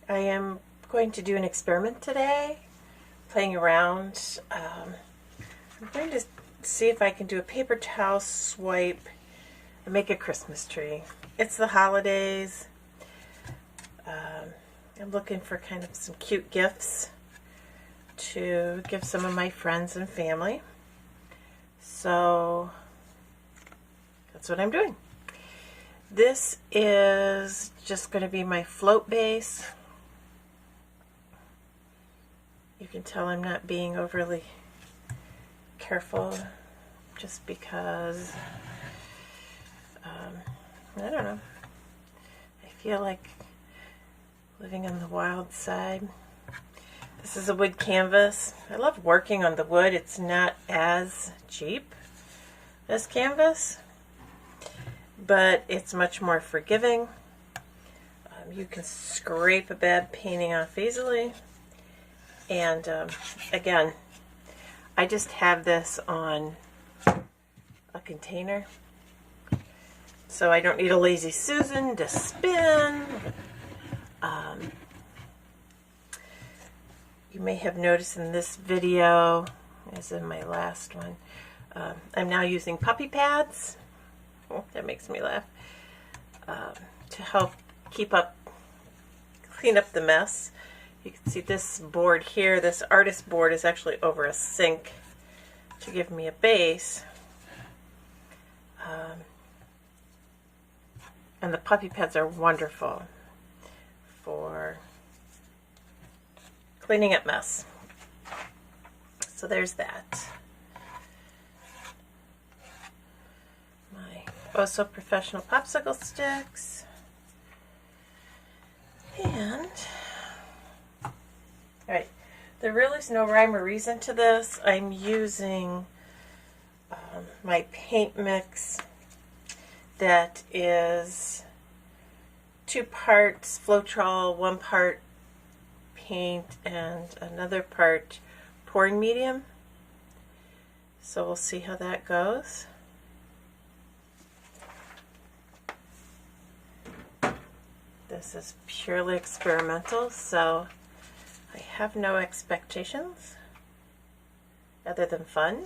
I am going to do an experiment today, playing around. I'm going to see if I can do a paper towel swipe and make a Christmas tree. It's the holidays. I'm looking for kind of some cute gifts to give some of my friends and family. So that's what I'm doing. This is just going to be my float base. You can tell I'm not being overly careful just because, I don't know, I feel like living on the wild side. This is a wood canvas. I love working on the wood. It's not as cheap as canvas, but it's much more forgiving. You can scrape a bad painting off easily. And again, I just have this on a container, so I don't need a Lazy Susan to spin. You may have noticed in this video, as in my last one, I'm now using puppy pads. Oh, that makes me laugh. To help clean up the mess. You can see this board here, this artist board, is actually over a sink to give me a base. And the puppy pads are wonderful for cleaning up mess. So there's that. My Oh So Professional popsicle sticks. And alright, there really is no rhyme or reason to this. I'm using my paint mix that is 2 parts Floetrol, 1 part paint, and another part pouring medium. So we'll see how that goes. This is purely experimental, so I have no expectations other than fun.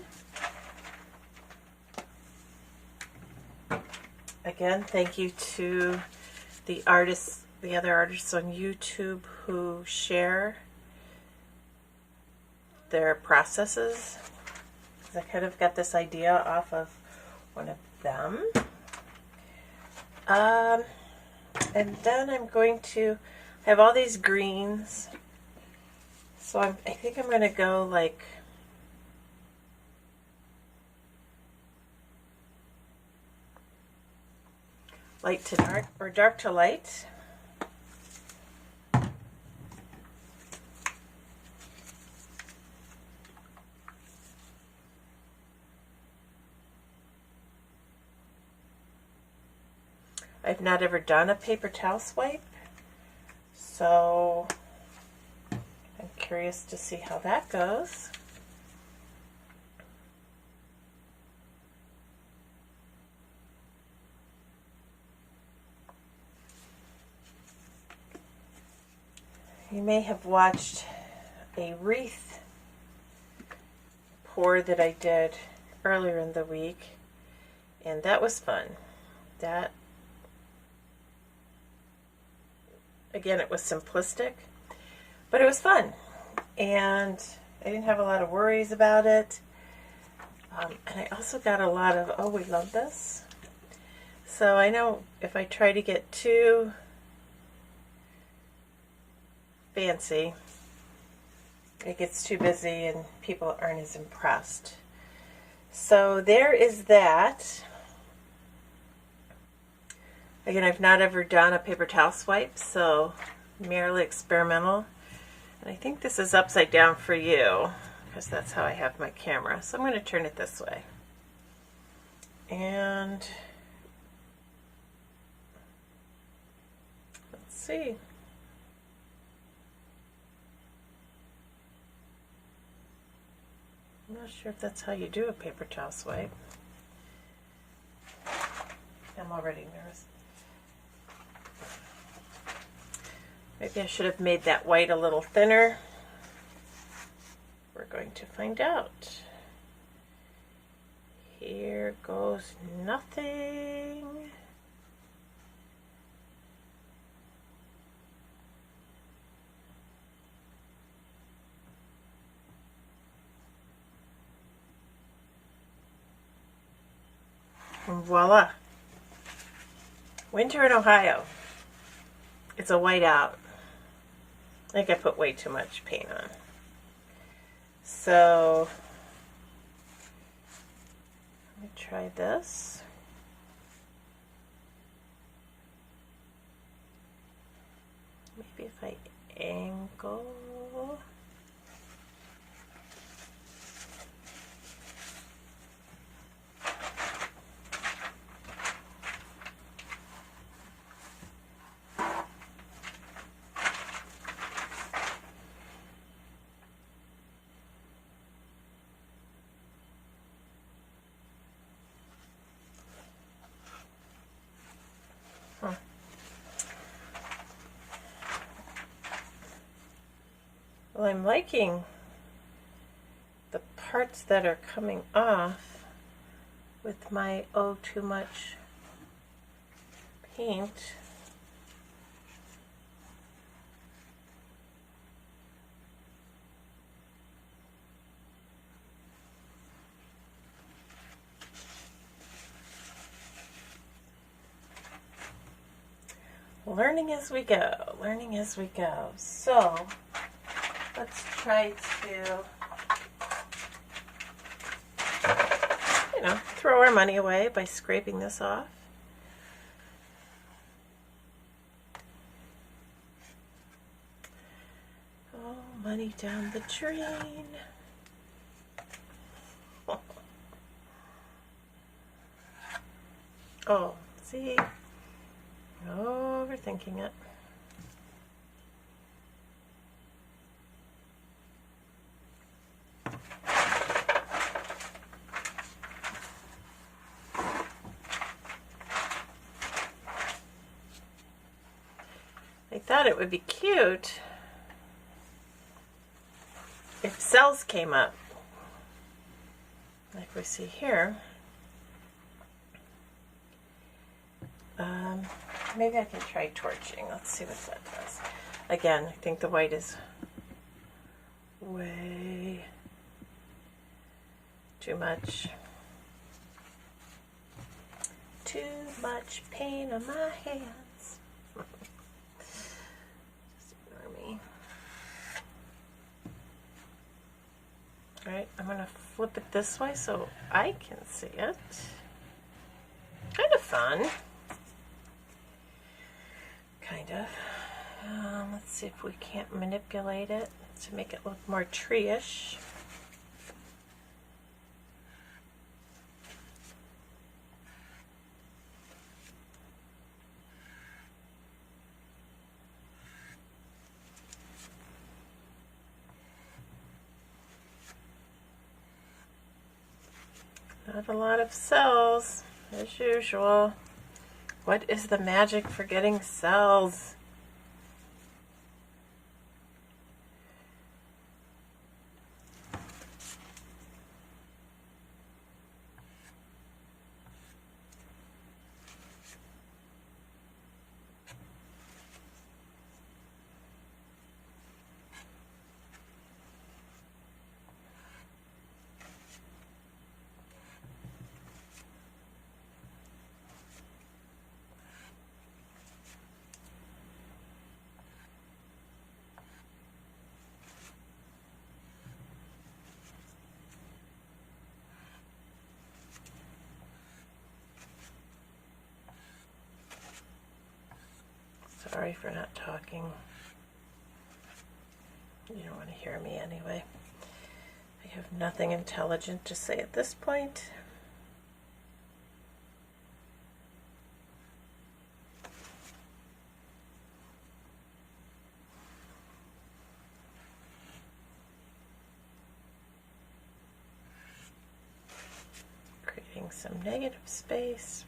Again, thank you to the other artists on YouTube who share their processes. I kind of got this idea off of one of them. And then I'm going to have all these greens. So I think I'm going to go like light to dark, or dark to light. I've not ever done a paper towel swipe, so I'm curious to see how that goes. You may have watched a wreath pour that I did earlier in the week, and that was fun. That, again, it was simplistic, but it was fun, and I didn't have a lot of worries about it. And I also got a lot of, oh, we love this. So I know if I try to get too fancy, it gets too busy and people aren't as impressed. So there is that. Again, I've not ever done a paper towel swipe, so merely experimental. And I think this is upside down for you, because that's how I have my camera. So I'm going to turn it this way. And let's see. I'm not sure if that's how you do a paper towel swipe. I'm already nervous. Maybe I should have made that white a little thinner. We're going to find out. Here goes nothing. And voila. Winter in Ohio. It's a white out. I think I put way too much paint on. So let me try this. Maybe if I angle. Well, I'm liking the parts that are coming off with my too much paint. Learning as we go, learning as we go. So let's try to, throw our money away by scraping this off. Oh, money down the drain. Oh, see? Overthinking it. I thought it would be cute if cells came up, like we see here. Maybe I can try torching. Let's see what that does. Again, I think the white is way too much. Too much paint on my hands. Just ignore me. Alright, I'm going to flip it this way so I can see it. Kind of fun. Kind of. Let's see if we can't manipulate it to make it look more tree-ish. Not a lot of cells, as usual. What is the magic for getting cells? Sorry for not talking. You don't want to hear me anyway. I have nothing intelligent to say at this point. Creating some negative space.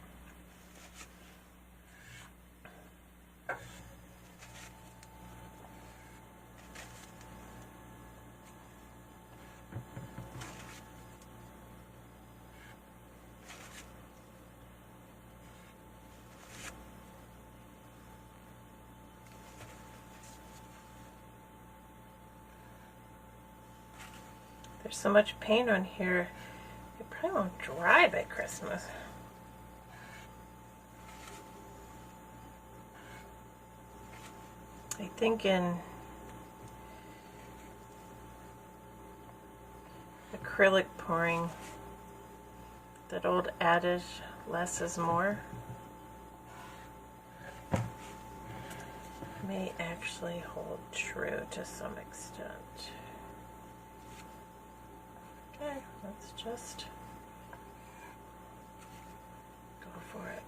There's so much paint on here, it probably won't dry by Christmas. I think in acrylic pouring, that old adage, less is more, may actually hold true to some extent. Okay, let's just go for it.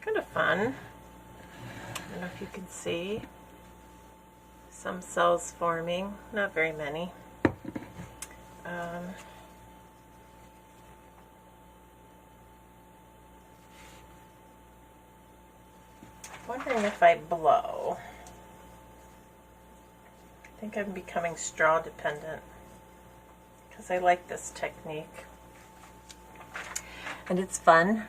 Kind of fun. I don't know if you can see some cells forming, not very many. Wondering if I blow. I think I'm becoming straw dependent because I like this technique and it's fun.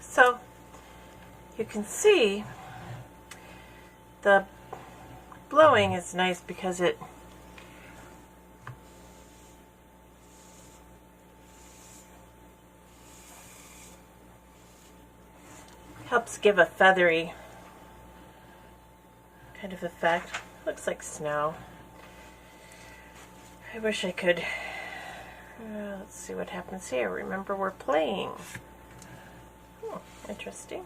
So you can see the blowing is nice because it helps give a feathery kind of effect. Looks like snow. I wish I could. Let's see what happens here. Remember, we're playing. Interesting.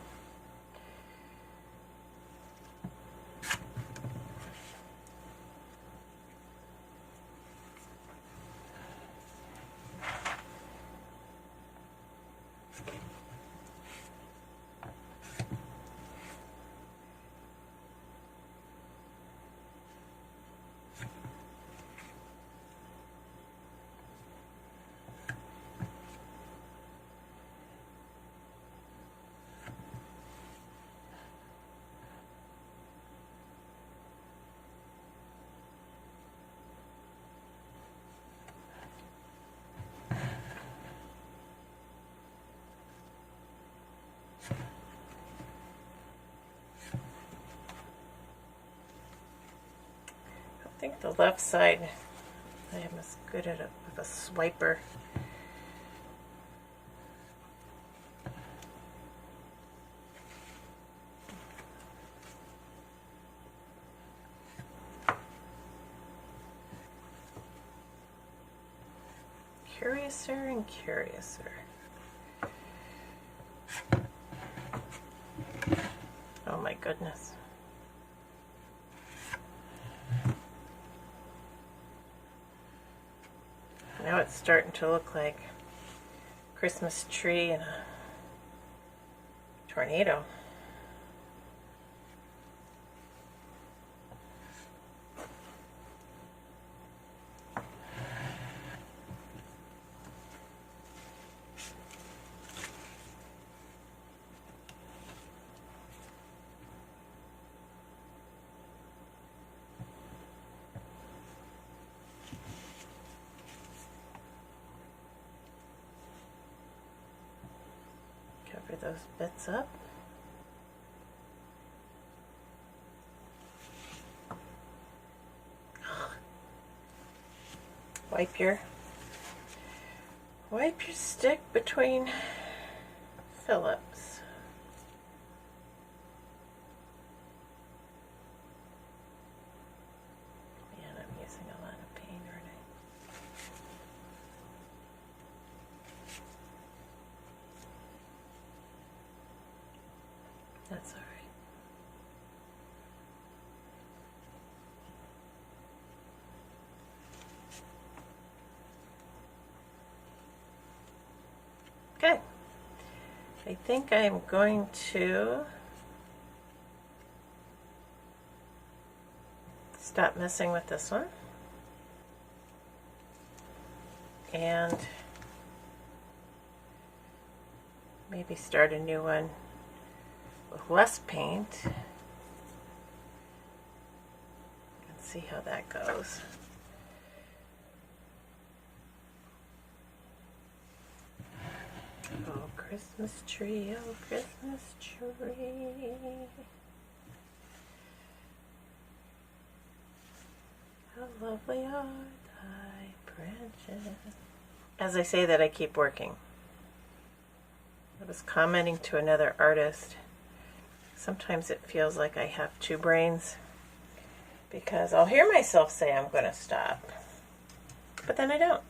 I think the left side, I am as good at with a swiper. Curiouser and curiouser. Oh my goodness. Now it's starting to look like a Christmas tree in a tornado. cover those bits up. Wipe your stick between Phillips. Man, I'm using a lot of paint, aren't I? That's all right. Okay, I think I'm going to stop messing with this one and maybe start a new one with less paint and see how that goes. Oh, Christmas tree, oh, Christmas tree. How lovely are thy branches. As I say that, I keep working. I was commenting to another artist. Sometimes it feels like I have two brains because I'll hear myself say I'm going to stop, but then I don't.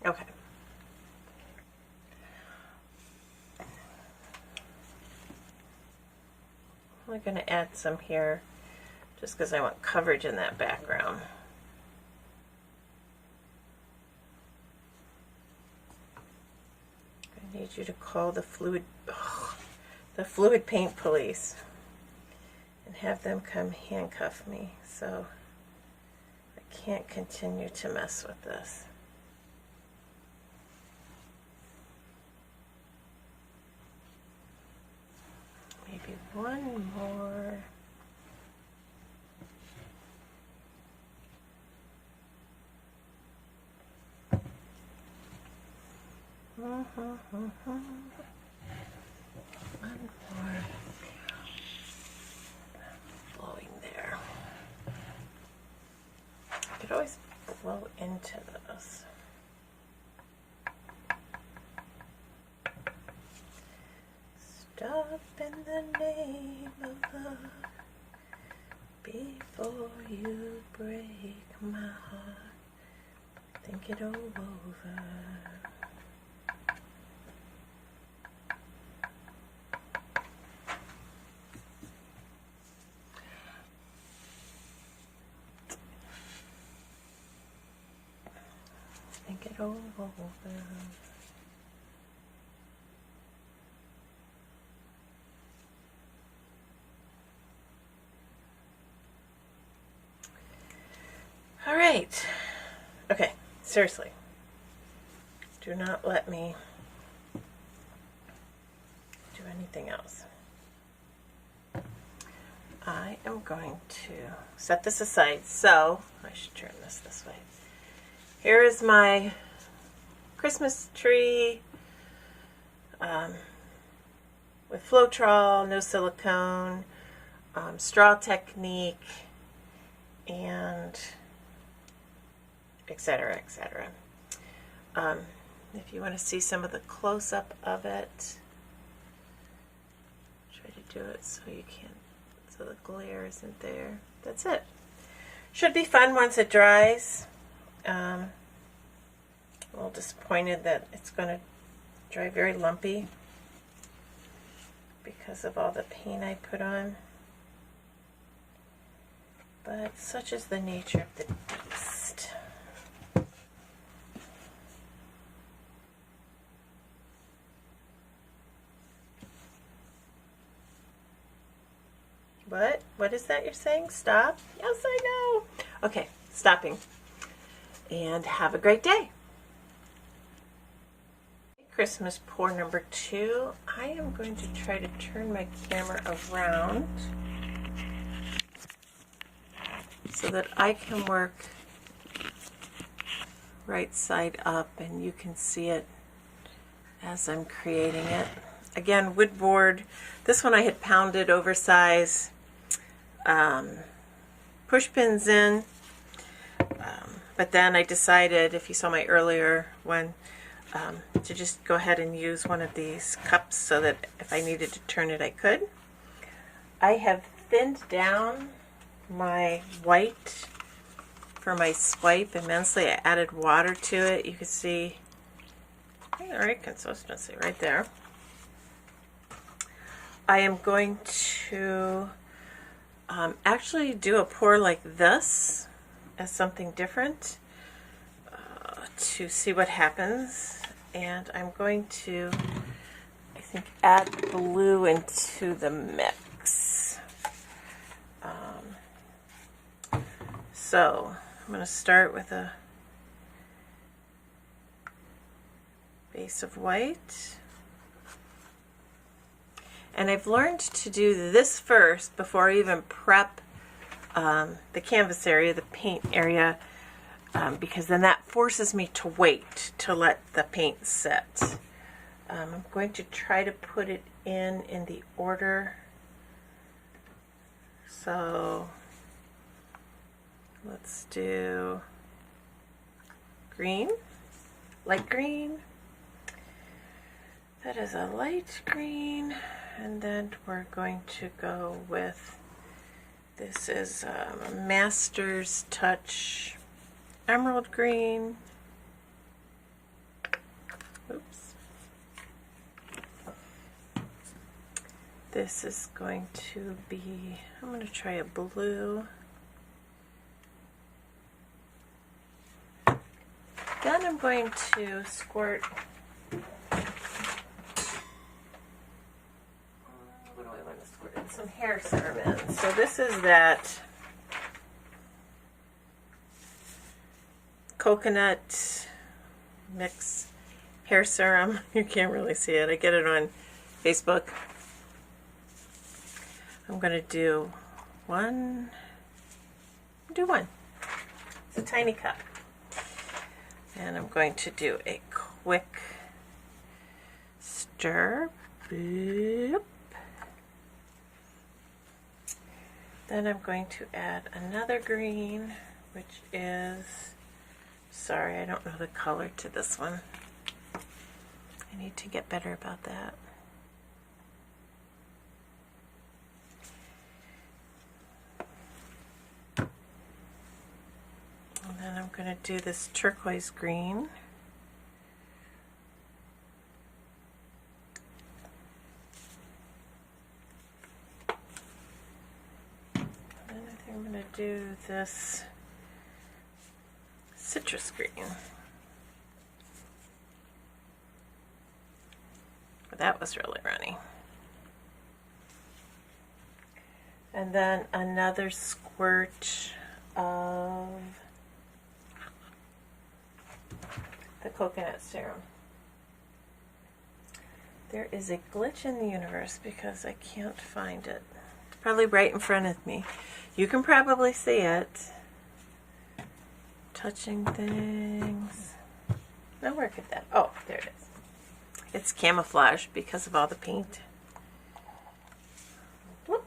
Okay. I'm going to add some here just because I want coverage in that background. I need you to call the fluid paint police and have them come handcuff me so I can't continue to mess with this. Maybe one more. One more. Blowing there. I could always blow into this. Stop in the name of love before you break my heart. Think it all over. Think it all over. All right. Okay, seriously. Do not let me do anything else. I am going to set this aside. So, I should turn this way. Here is my Christmas tree with Floetrol, no silicone, straw technique, and etc., etc. If you want to see some of the close-up of it, try to do it so you can't, so the glare isn't there. That's it. Should be fun once it dries. A little disappointed that it's going to dry very lumpy because of all the paint I put on. But such is the nature of the beast. What? What is that you're saying? Stop? Yes, I know. Okay, stopping. And have a great day. Christmas pour number 2. I am going to try to turn my camera around so that I can work right side up and you can see it as I'm creating it. Again, wood board. This one I had pounded oversize push pins in, but then I decided, if you saw my earlier one, to just go ahead and use one of these cups so that if I needed to turn it, I could. I have thinned down my white for my swipe immensely. I added water to it. You can see the right consistency right there. I am going to actually do a pour like this as something different to see what happens. And I'm going to, I think, add blue into the mix. So I'm going to start with a base of white. And I've learned to do this first before I even prep the canvas area, the paint area, because then that forces me to wait to let the paint set. I'm going to try to put it in the order. So let's do green, light green. That is a light green. And then we're going to go with, this is a Master's Touch emerald green. Oops. This is going to be, I'm going to try a blue. Then I'm going to squirt, what do I want to squirt in? Some hair serum in. So this is that coconut mix hair serum. You can't really see it. I get it on Facebook. I'm going to do one. It's a tiny cup. And I'm going to do a quick stir. Boop. Then I'm going to add another green, which is, sorry, I don't know the color to this one. I need to get better about that. And then I'm going to do this turquoise green. And then I think I'm going to do this citrus green. That was really runny. And then another squirt of the coconut serum. There is a glitch in the universe because I can't find it. It's probably right in front of me. You can probably see it. Touching things. Now where could that? Oh, there it is. It's camouflage because of all the paint. Whoop.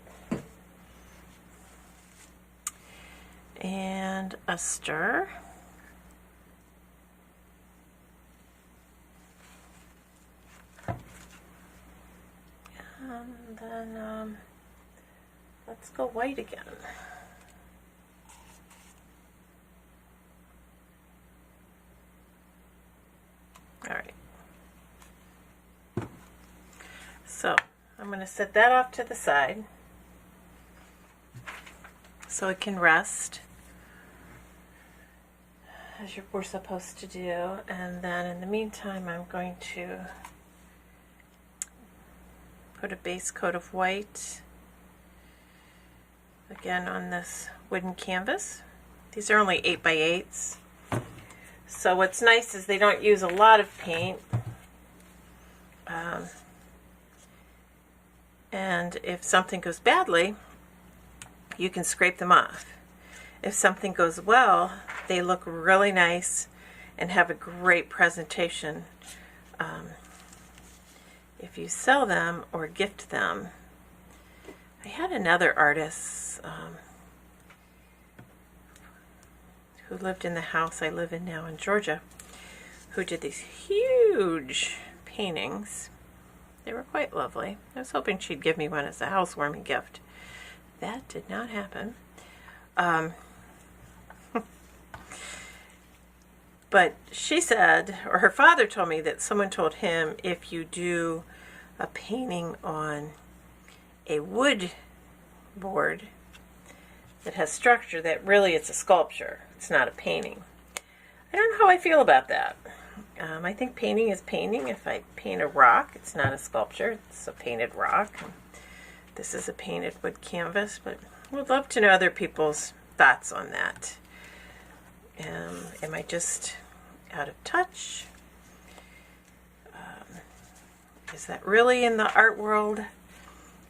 And a stir. And then let's go white again. All right. So I'm going to set that off to the side so it can rest as we're supposed to do. And then in the meantime, I'm going to put a base coat of white again on this wooden canvas. These are only 8x8s. So what's nice is they don't use a lot of paint. And if something goes badly, you can scrape them off. If something goes well, they look really nice and have a great presentation if you sell them or gift them. I had another artist who lived in the house I live in now in Georgia, who did these huge paintings. They were quite lovely. I was hoping she'd give me one as a housewarming gift. That did not happen. But she said, or her father told me that someone told him, if you do a painting on a wood board that has structure, that really it's a sculpture. It's not a painting. I don't know how I feel about that. I think painting is painting. If I paint a rock, it's not a sculpture. It's a painted rock. This is a painted wood canvas, but I would love to know other people's thoughts on that. Am I just out of touch? Is that really in the art world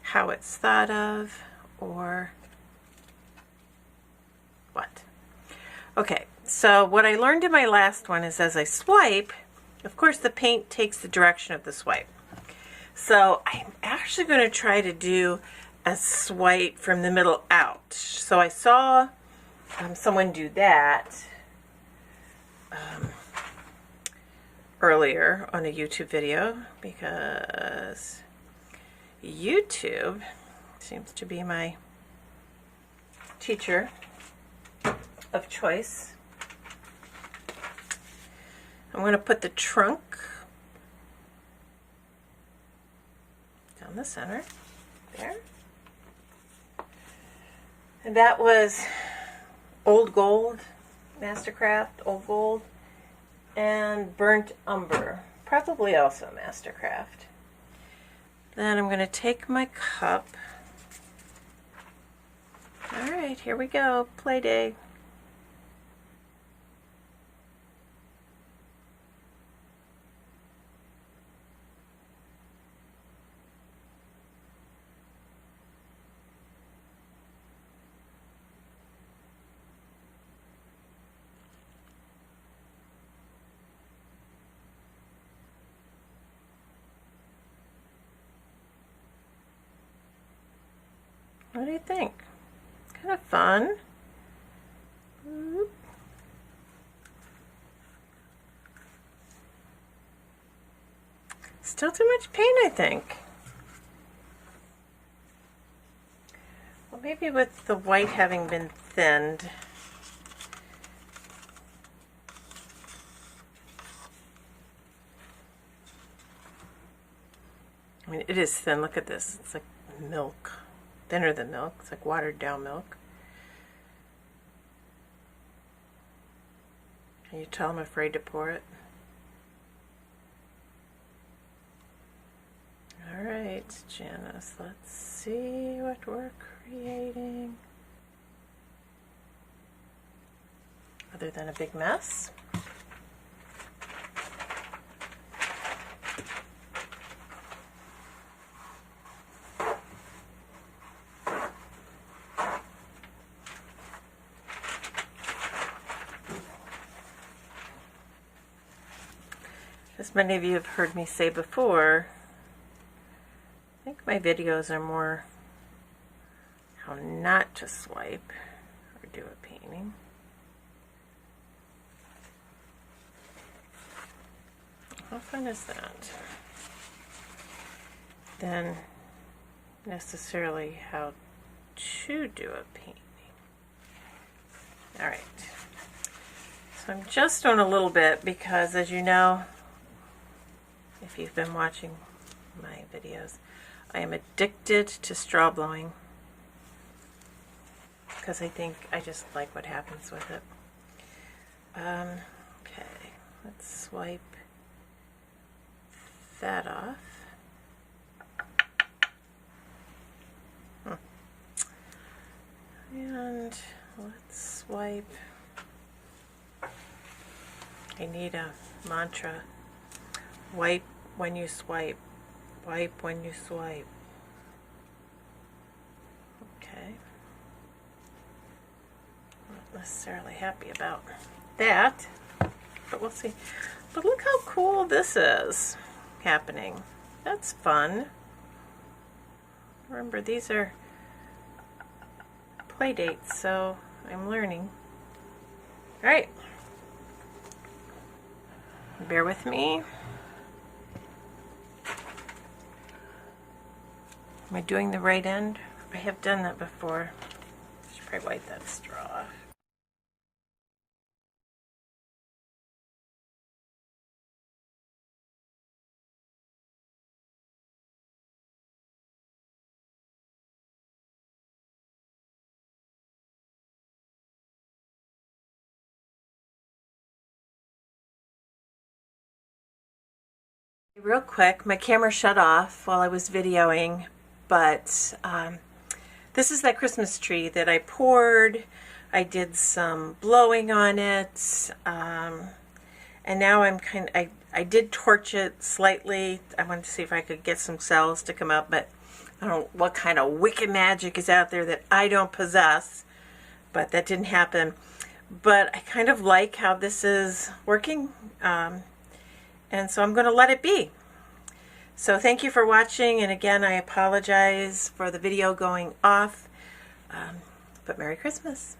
how it's thought of, or what? Okay, so what I learned in my last one is as I swipe, of course the paint takes the direction of the swipe. So I'm actually going to try to do a swipe from the middle out. So I saw someone do that earlier on a YouTube video, because YouTube seems to be my teacher of choice. I'm going to put the trunk down the center there. And that was Old Gold, Mastercraft, Old Gold, and Burnt Umber, probably also Mastercraft. Then I'm going to take my cup. All right, here we go, play day. What do you think? Kind of fun. Still too much paint, I think. Well, maybe with the white having been thinned. I mean, it is thin. Look at this. It's like milk. Thinner than milk. It's like watered down milk. Can you tell I'm afraid to pour it? Alright, Janice, let's see what we're creating. Other than a big mess. As many of you have heard me say before, I think my videos are more how not to swipe or do a painting. How fun is that? Than necessarily how to do a painting. Alright. So I'm just on a little bit because, as you know, if you've been watching my videos, I am addicted to straw blowing because I think I just like what happens with it. Okay, let's swipe that off. And let's swipe I need a mantra. Wipe when you swipe. Wipe when you swipe. Okay. Not necessarily happy about that, but we'll see. But look how cool this is happening. That's fun. Remember, these are play dates, so I'm learning. All right. Bear with me. Am I doing the right end? I have done that before. I should probably wipe that straw. Real quick, my camera shut off while I was videoing, but this is that Christmas tree that I poured. I did some blowing on it, and now I did torch it slightly. I wanted to see if I could get some cells to come up, but I don't know what kind of wicked magic is out there that I don't possess, but that didn't happen. But I kind of like how this is working. And so I'm going to let it be. So thank you for watching, and again, I apologize for the video going off, but Merry Christmas.